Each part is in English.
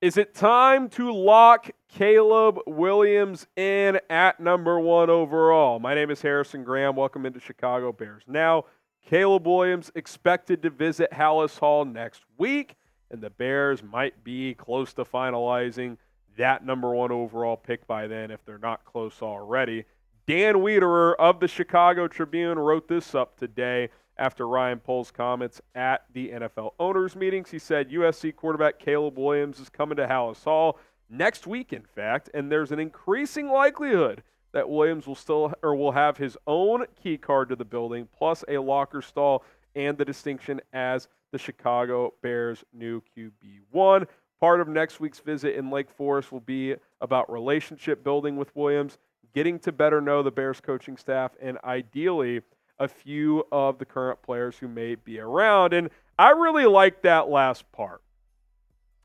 Is it time to lock Caleb Williams in at number 1 overall? My name is Harrison Graham. Welcome into Chicago Bears. Now, Caleb Williams expected to visit Halas Hall next week, and the Bears might be close to finalizing that number 1 overall pick by then if they're not close already. Dan Wiederer of the Chicago Tribune wrote this up today after Ryan Poles' comments at the NFL owners meetings. He said USC quarterback Caleb Williams is coming to Halas Hall next week, in fact, and there's an increasing likelihood that Williams will have his own key card to the building, plus a locker stall and the distinction as the Chicago Bears' new QB1. Part of next week's visit in Lake Forest will be about relationship building with Williams, getting to better know the Bears coaching staff, and ideally a few of the current players who may be around. And I really like that last part.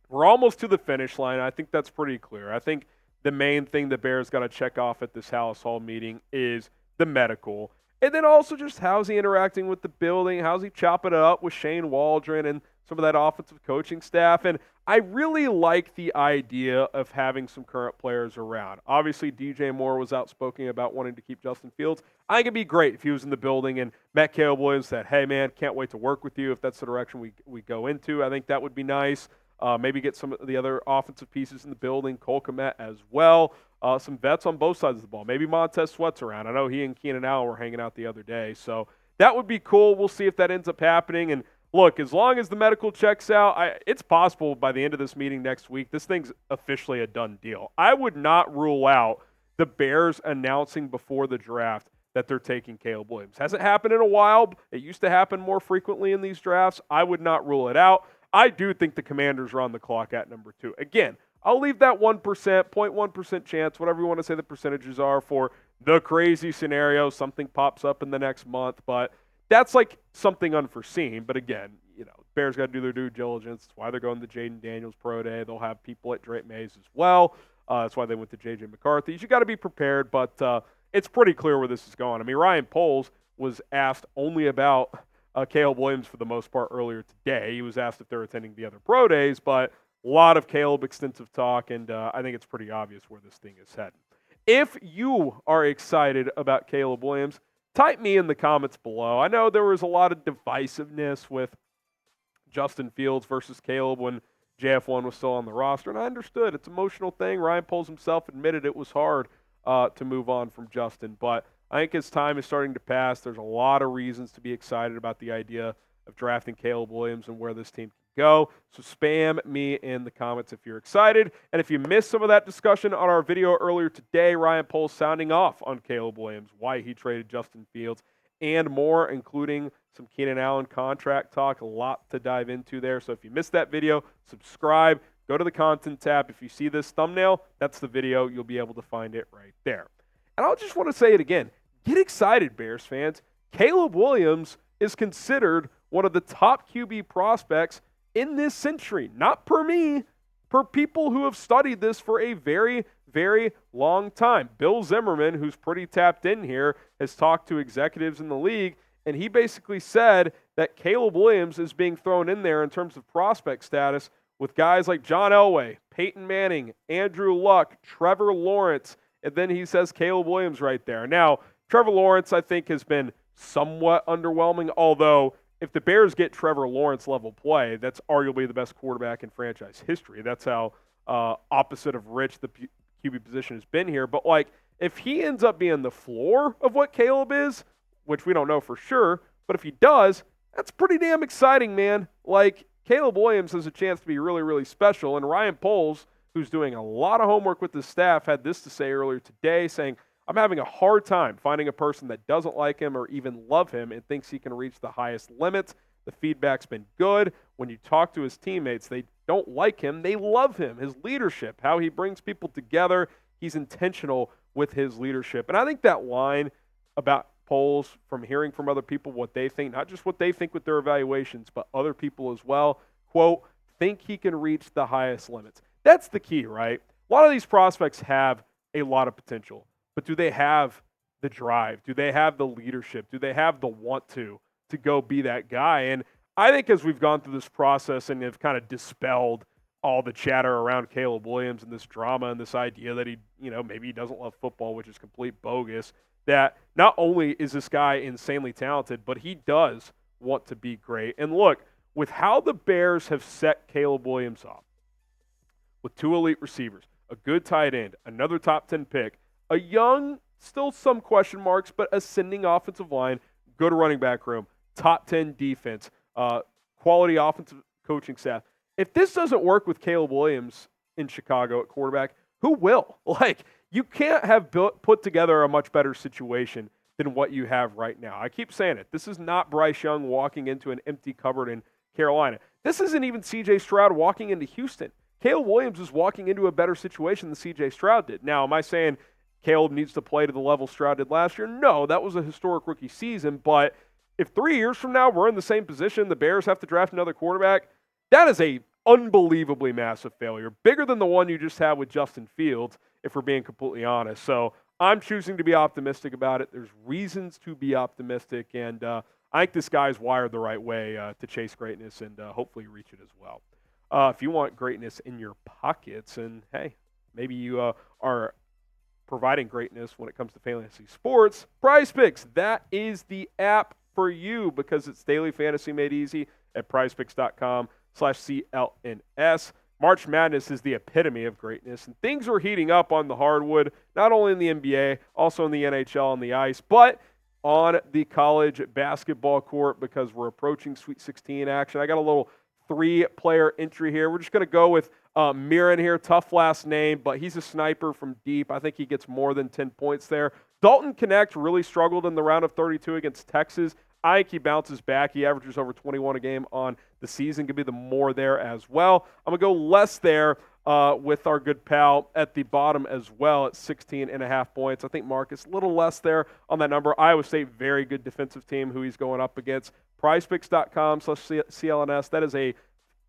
We're almost to the finish line. I think that's pretty clear. I think the main thing the Bears got to check off at this Halas Hall meeting is the medical. And then also just how's he interacting with the building? How's he chopping it up with Shane Waldron and some of that offensive coaching staff? And I really like the idea of having some current players around. Obviously, DJ Moore was outspoken about wanting to keep Justin Fields. I think it'd be great if he was in the building and met Caleb Williams, said, hey, man, can't wait to work with you if that's the direction we go into. I think that would be nice. Maybe get some of the other offensive pieces in the building, Cole Kmet as well. Some vets on both sides of the ball. Maybe Montez Sweat's around. I know he and Keenan Allen were hanging out the other day. So that would be cool. We'll see if that ends up happening. And look, as long as the medical checks out, it's possible by the end of this meeting next week, this thing's officially a done deal. I would not rule out the Bears announcing before the draft that they're taking Caleb Williams. Hasn't happened in a while. It used to happen more frequently in these drafts. I would not rule it out. I do think the Commanders are on the clock at number 2. Again, I'll leave that 1%, 0.1% chance, whatever you want to say the percentages are for the crazy scenario. Something pops up in the next month, but that's like something unforeseen. But again, Bears got to do their due diligence. That's why they're going to Jaden Daniels Pro Day. They'll have people at Drake Mays as well. That's why they went to J.J. McCarthy. You got to be prepared, but it's pretty clear where this is going. I mean, Ryan Poles was asked only about Caleb Williams for the most part earlier today. He was asked if they're attending the other pro days, but a lot of Caleb extensive talk, and I think it's pretty obvious where this thing is heading. If you are excited about Caleb Williams, type me in the comments below. I know there was a lot of divisiveness with Justin Fields versus Caleb when JF1 was still on the roster, and I understood. It's an emotional thing. Ryan Poles himself admitted it was hard to move on from Justin, but I think his time is starting to pass. There's a lot of reasons to be excited about the idea of drafting Caleb Williams and where this team can go. So spam me in the comments if you're excited. And if you missed some of that discussion on our video earlier today, Ryan Poles sounding off on Caleb Williams, why he traded Justin Fields, and more, including some Keenan Allen contract talk. A lot to dive into there. So if you missed that video, subscribe. Go to the content tab. If you see this thumbnail, that's the video. You'll be able to find it right there. And I just want to say it again. Get excited, Bears fans. Caleb Williams is considered one of the top QB prospects in this century. Not per me, per people who have studied this for a very, very long time. Bill Zimmerman, who's pretty tapped in here, has talked to executives in the league, and he basically said that Caleb Williams is being thrown in there in terms of prospect status with guys like John Elway, Peyton Manning, Andrew Luck, Trevor Lawrence, and then he says Caleb Williams right there. Now, Trevor Lawrence, I think, has been somewhat underwhelming, although if the Bears get Trevor Lawrence level play, that's arguably the best quarterback in franchise history. That's how opposite of rich the QB position has been here. But, if he ends up being the floor of what Caleb is, which we don't know for sure, but if he does, that's pretty damn exciting, man. Caleb Williams has a chance to be really, really special, and Ryan Poles, who's doing a lot of homework with his staff, had this to say earlier today, saying, I'm having a hard time finding a person that doesn't like him or even love him and thinks he can reach the highest limits. The feedback's been good. When you talk to his teammates, they don't like him. They love him, his leadership, how he brings people together. He's intentional with his leadership. And I think that line about Poles, from hearing from other people what they think, not just what they think with their evaluations, but other people as well, quote, think he can reach the highest limits. That's the key, right? A lot of these prospects have a lot of potential. But do they have the drive? Do they have the leadership? Do they have the want to go be that guy? And I think as we've gone through this process and have kind of dispelled all the chatter around Caleb Williams and this drama and this idea that he, maybe he doesn't love football, which is complete bogus, that not only is this guy insanely talented, but he does want to be great. And look, with how the Bears have set Caleb Williams up, with 2 elite receivers, a good tight end, another top 10 pick, a young, still some question marks, but ascending offensive line, good running back room, top 10 defense, quality offensive coaching staff. If this doesn't work with Caleb Williams in Chicago at quarterback, who will? Like, you can't have put together a much better situation than what you have right now. I keep saying it. This is not Bryce Young walking into an empty cupboard in Carolina. This isn't even C.J. Stroud walking into Houston. Caleb Williams is walking into a better situation than C.J. Stroud did. Now, am I saying Caleb needs to play to the level Stroud did last year? No, that was a historic rookie season. But if 3 years from now we're in the same position, the Bears have to draft another quarterback, that is a unbelievably massive failure, bigger than the one you just had with Justin Fields, if we're being completely honest. So I'm choosing to be optimistic about it. There's reasons to be optimistic, and I think this guy's wired the right way to chase greatness and hopefully reach it as well. If you want greatness in your pockets, and hey, maybe you are providing greatness when it comes to fantasy sports, PrizePicks, that is the app for you because it's daily fantasy made easy at PrizePicks.com/CLNS. March Madness is the epitome of greatness, and things are heating up on the hardwood, not only in the NBA, also in the NHL on the ice, but on the college basketball court because we're approaching Sweet 16 action. I got a little 3-player entry here. We're just going to go with Mirren here. Tough last name, but he's a sniper from deep. I think he gets more than 10 points there. Dalton Knecht really struggled in the round of 32 against Texas. I think he bounces back. He averages over 21 a game on the season. Could be the more there as well. I'm going to go less there with our good pal at the bottom as well at 16.5 points. I think Marcus a little less there on that number. Iowa State, very good defensive team who he's going up against. PrizePicks.com/CLNS. That is a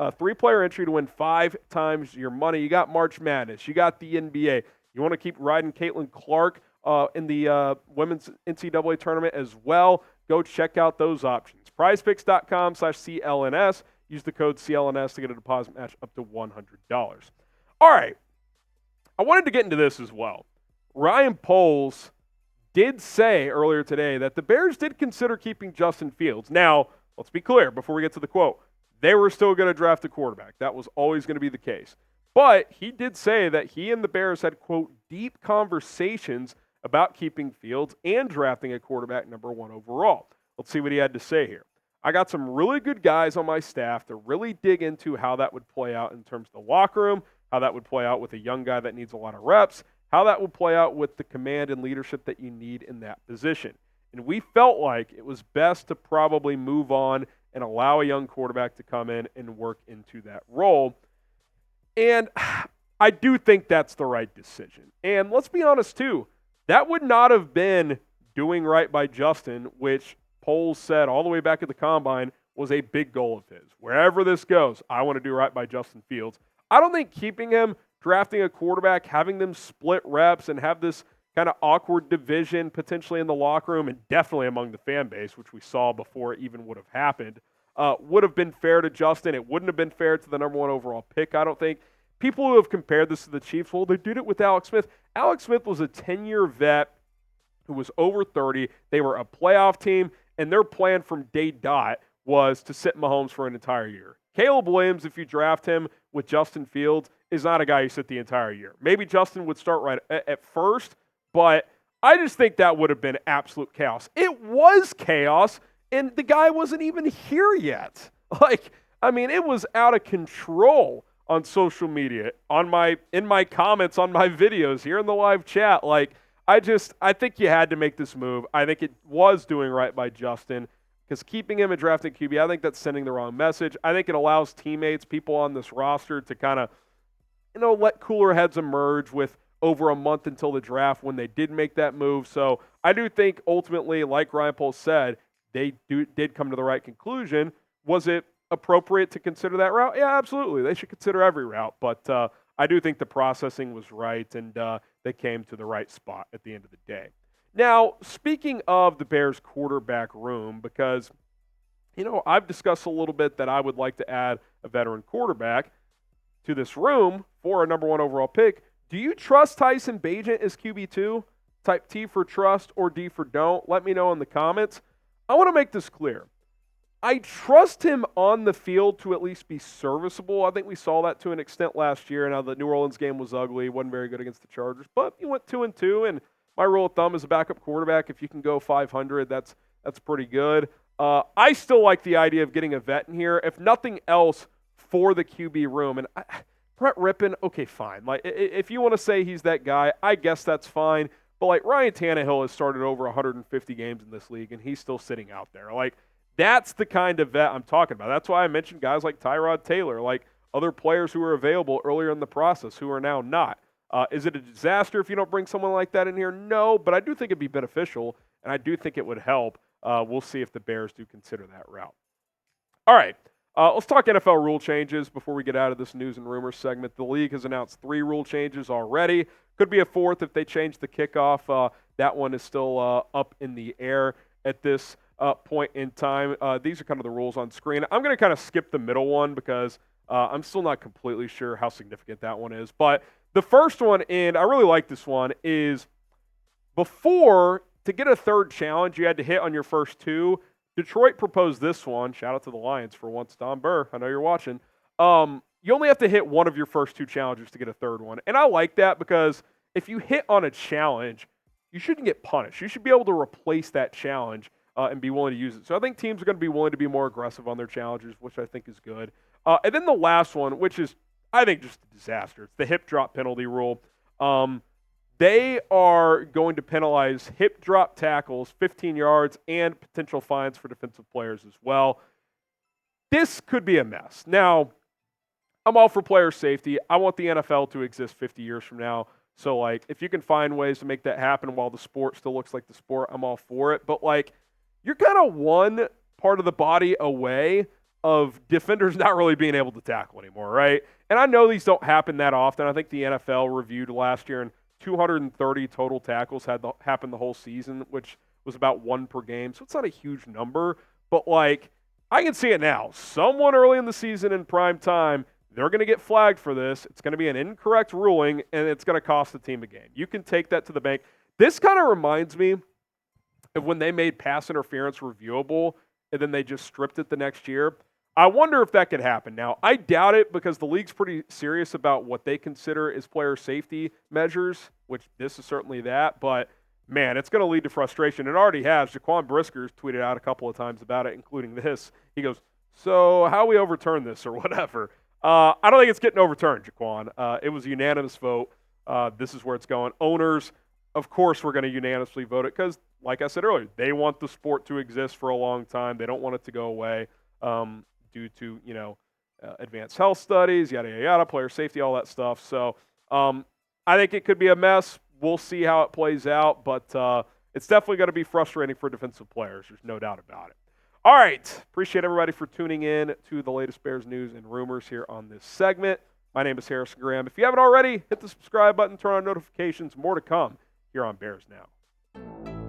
3-player entry to win 5 times your money. You got March Madness. You got the NBA. You want to keep riding Caitlin Clark in the women's NCAA tournament as well. Go check out those options. PrizePicks.com/CLNS. Use the code CLNS to get a deposit match up to $100. All right. I wanted to get into this as well. Ryan Poles did say earlier today that the Bears did consider keeping Justin Fields. Now, let's be clear before we get to the quote. They were still going to draft a quarterback. That was always going to be the case. But he did say that he and the Bears had, quote, deep conversations about keeping Fields and drafting a quarterback number 1 overall. Let's see what he had to say here. I got some really good guys on my staff to really dig into how that would play out in terms of the locker room, how that would play out with a young guy that needs a lot of reps, how that would play out with the command and leadership that you need in that position. And we felt like it was best to probably move on and allow a young quarterback to come in and work into that role. And I do think that's the right decision. And let's be honest, too. That would not have been doing right by Justin, which Poles said all the way back at the Combine was a big goal of his. Wherever this goes, I want to do right by Justin Fields. I don't think keeping him, drafting a quarterback, having them split reps, and have this kind of awkward division potentially in the locker room and definitely among the fan base, which we saw before it even would have happened, would have been fair to Justin. It wouldn't have been fair to the number 1 overall pick, I don't think. People who have compared this to the Chiefs, well, they did it with Alex Smith. Alex Smith was a 10-year vet who was over 30. They were a playoff team, and their plan from day dot was to sit Mahomes for an entire year. Caleb Williams, if you draft him with Justin Fields, is not a guy you sit the entire year. Maybe Justin would start right at first, but I just think that would have been absolute chaos. It was chaos, and the guy wasn't even here yet. It was out of control on social media, in my comments on my videos, here in the live chat. I think you had to make this move. I think it was doing right by Justin because keeping him and drafting QB, I think that's sending the wrong message. I think it allows teammates, people on this roster to kind of, let cooler heads emerge with over a month until the draft when they did make that move. So I do think ultimately, like Ryan Poles said, they did come to the right conclusion. Was it appropriate to consider that route? Yeah, absolutely. They should consider every route. But I do think the processing was right, and they came to the right spot at the end of the day. Now, speaking of the Bears quarterback room, because, I've discussed a little bit that I would like to add a veteran quarterback. to this room for a number 1 overall pick. Do you trust Tyson Bagent as QB2? Type T for trust or D for don't. Let me know in the comments. I want to make this clear. I trust him on the field to at least be serviceable. I think we saw that to an extent last year. Now, the New Orleans game was ugly. It wasn't very good against the Chargers. But he went 2-2, and my rule of thumb as a backup quarterback, if you can go 500, that's pretty good. I still like the idea of getting a vet in here, if nothing else, for the QB room. And Brett Rippon, okay, fine. Like, if you want to say he's that guy, I guess that's fine. But, like, Ryan Tannehill has started over 150 games in this league, and he's still sitting out there. Like, that's the kind of vet I'm talking about. That's why I mentioned guys like Tyrod Taylor, like other players who were available earlier in the process who are now not. Is it a disaster if you don't bring someone like that in here? No, but I do think it'd be beneficial, and I do think it would help. We'll see if the Bears do consider that route. All right, let's talk NFL rule changes before we get out of this news and rumors segment. The league has announced 3 rule changes already. Could be a 4th if they change the kickoff. That one is still up in the air at this point in time. These are kind of the rules on screen. I'm going to kind of skip the middle one because I'm still not completely sure how significant that one is. But the first one, and I really like this one, is before, to get a third challenge, you had to hit on your first 2. Detroit proposed this one. Shout out to the Lions for once. Don Burr, I know you're watching. You only have to hit one of your first 2 challenges to get a third one. And I like that because if you hit on a challenge, you shouldn't get punished. You should be able to replace that challenge and be willing to use it. So I think teams are going to be willing to be more aggressive on their challenges, which I think is good. And then the last one, which is, I think, just a disaster. It's the hip drop penalty rule. They are going to penalize hip drop tackles, 15 yards, and potential fines for defensive players as well. This could be a mess. Now, I'm all for player safety. I want the NFL to exist 50 years from now. So, like, if you can find ways to make that happen while the sport still looks like the sport, I'm all for it. But, like, you're kind of one part of the body away of defenders not really being able to tackle anymore, right? And I know these don't happen that often. I think the NFL reviewed last year, and 230 total tackles had happened the whole season, which was about 1 per game. So it's not a huge number. But, like, I can see it now. Someone early in the season in prime time, they're going to get flagged for this. It's going to be an incorrect ruling, and it's going to cost the team a game. You can take that to the bank. This kind of reminds me of when they made pass interference reviewable, and then they just stripped it the next year. I wonder if that could happen. Now, I doubt it because the league's pretty serious about what they consider as player safety measures, which this is certainly that. But, man, it's going to lead to frustration. It already has. Jaquan Brisker's tweeted out a couple of times about it, including this. He goes, so how we overturn this or whatever. I don't think it's getting overturned, Jaquan. It was a unanimous vote. This is where it's going. Owners, of course, we're going to unanimously vote it because, like I said earlier, they want the sport to exist for a long time. They don't want it to go away due to, advanced health studies, yada, yada, yada, player safety, all that stuff. So I think it could be a mess. We'll see how it plays out, but it's definitely going to be frustrating for defensive players. There's no doubt about it. All right. Appreciate everybody for tuning in to the latest Bears news and rumors here on this segment. My name is Harrison Graham. If you haven't already, hit the subscribe button, turn on notifications. More to come here on Bears Now.